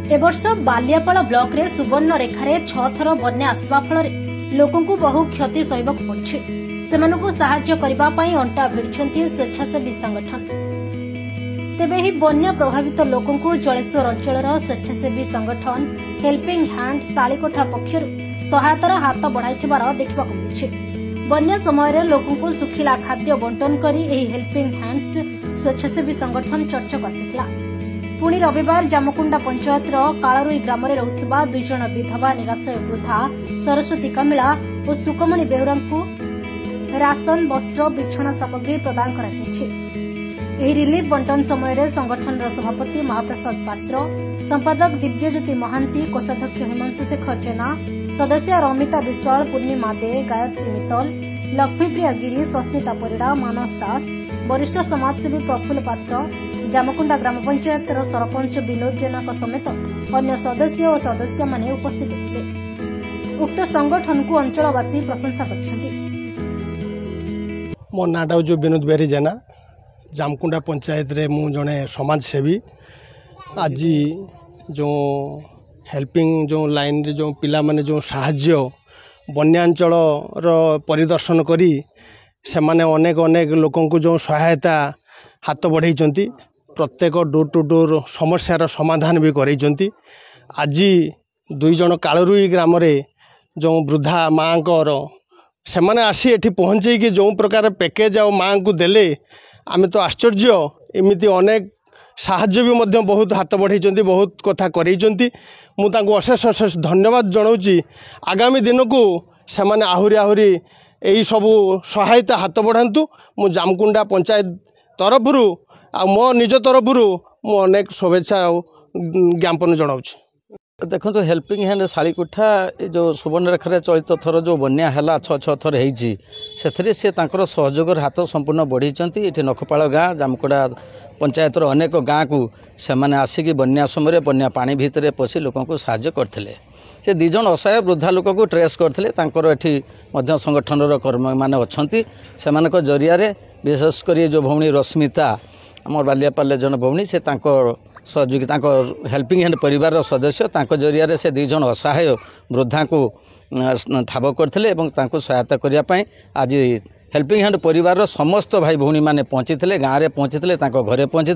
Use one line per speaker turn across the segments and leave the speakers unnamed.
ए वर्ष बालियापाल ब्लॉक रे सुवर्ण रेखार 6 थर बन्या आसवा फल लोकंकु बहु क्षति सहबाक पड़छि। सेमानकु सहाय्य करिबा पई अंटा भिड़िछन्ति स्वेच्छासेवी संगठन। तेबे ही बन्या प्रभावित लोकंकु जलेश्वर अंचलर स्वेच्छासेवी संगठन हेल्पिंग हैंड सालीकोठा पक्षरु सहायतार हाथ बढ़ाइथिबार देखिबाक मिलिछि। बन्या समय लोकंकु सुखिला खाद्य बंटन करी एही हेल्पिंग हैंड्स स्वेच्छासेवी संगठन चर्चाक आसिथिला। पुणी रविवार जामकुंडा पंचायत कालारुई ग्राम में रहुथिबा 2 जण विधवा निराश्रय वृद्धा सरस्वती कमिला और सुकमणि बेहुरा राशन वस्त्र बिछना सामग्री प्रदान करा जायछि। एही रिलीफ बंटन समय संगठन सभापति महाप्रसाद पात्र, संपादक दिव्यज्योति महांती, कोषाध्यक्ष हिमांशु शेखर जेना, सदस्य रमिता विश्वाल, पूर्णिमा दे, गायत्री मित्तल, लक्ष्मीप्रिया गिरी, सस्मिता परिड़ा, मानस दास, वरिष्ठ समाजसेवी प्रफुल्ल पात्र, जामकुंडा ग्राम पंचायत सरपंच विनोद जेना समेत अन्य सदस्य और सदस्य माने उपस्थित थे। उक्त संगठन को अंचलवासी प्रशंसा करछन्ति।
मो नाटा जो विनोद बेरी जेना, जामकुंडा पंचायत रे मु जने समाजसेवी। आज जो हेल्पिंग जो लाइन रे जो पिला माने जो साहाय्य बन्यांचल परिदर्शन करी से माने अनेक अनेक लोकं को जो सहायता हाथ बढ़ाई प्रत्येक डोर टू डोर समस्यार समाधान भी करते। आज 2 जण कालरुई ग्राम रे जो वृद्धा माँ से माने आसी एठी पहुँचे कि जो प्रकार पैकेज आ माँ को देले आमे तो आश्चर्य। एमती अनेक साहाय्य भी मध्य बहुत हाथ बढ़ाई बहुत कथा करते। मुझे अशेष अशेष धन्यवाद जनाऊँगी। आगामी दिन को से माने आहुरी आहुरी यही सबू सहायता हाथ बढ़ातु। मु जामकुंडा पंचायत तरफ मो निज तरफ मु अनेक शुभेच्छा ज्ञापन जनाऊँगी।
देखो तो हेल्पिंग हैंड सालीकोठा जो सुवर्ण रेखार चलित थर जो बन्या है 6 थर होती से सहयोगर हाथ संपूर्ण बढ़ी। ये नखपाल गाँ जामकुंडा पंचायतर अनेक गाँ को सेमाने आसिक बन्या समय बन्या पानी भितर पशि लोक साहाय्य करते। से 2 जण असहाय वृद्धा लोक को ट्रेस करते। एठी संगठन कर्मी मैंने अच्छा से जरिया विशेषकर जो भौणी रश्मिता आम बालियापाल जन भौणी से सहयोगी हेल्पिंग हैंड परिवार सदस्य जरिया से 2 जण असहाय वृद्धा को ठाब करते सहायता करने आज हेल्पिंग हैंड परिवार समस्त भाई भौणी मैंने पहुँची गाँव में पहुँची घरे पहुँची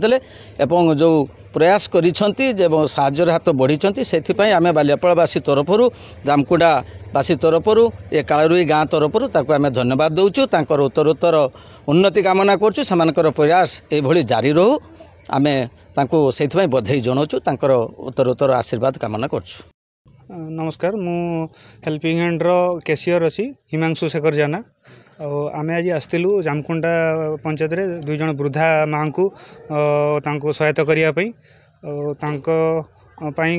एवं जो प्रयास करिसेंती साहाय्य हाथ बढ़ी से आम बालियापालवासी तरफ जामकुंडावासी तरफ ये कालरुई गाँ तरफ आम धन्यवाद दौचु। उत्तरोत्तर उन्नति कामना करुँ। से प्रयास ये जारी रहू। आम से बधाई जनाऊँ। उत्तरोत्तर आशीर्वाद कामना करुँ।
नमस्कार, मु हेल्पिंग हैंड कैशियर अच्छी हिमांशु शेखर जेना। आम आज आसलु जामकुंडा पंचायत रे 2 जण वृद्धा माँ को सहायता करने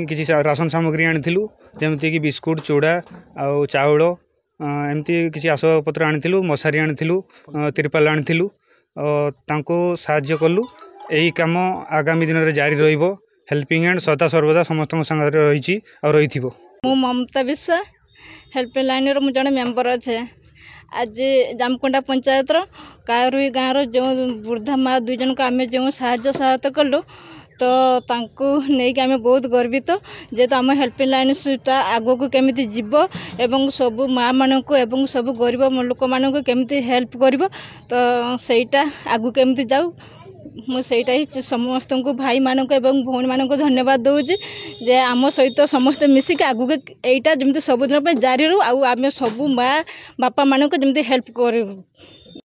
किसी राशन सामग्री आनीलु जमती कि बिस्कुट चूड़ा आउ चाउल एमती किसी आसबाबपत्र आनीलु, मशारी आनीलु, तिरपाल आनीलु, साहाय्य कलु। यही कम आगामी दिन में जारी रहिबो। हेल्पिंग हैंड सदा सर्वदा समस्त संगे रही रही।
मु ममता विश्वा हेल्पिंग लाइन रो जड़े मेम्बर अच्छे। आज जामकुंडा पंचायत कारुई गाँव जो वृद्धा माँ 2 जन को आम जो साहाय्य सहायता कलु तो तांको नहीं कि आम बहुत गर्वित जेहेतु आम हेल्पिंग लाइन आगो को केमिति जीव एवं सबू माँ मानक एवं सबू गरीब लोक मानक केमिति हेल्प करिवो तो सेटा आगु केमिति जाऊ। मुझे ही समस्त को भाई मानक एवं भौणी मानक धन्यवाद दूसरी जे आम सहित समस्ते मिसिक आगु एटा जमी सबुदिन जारी रू आम सबू माँ बापा मानक जमी हेल्प कर।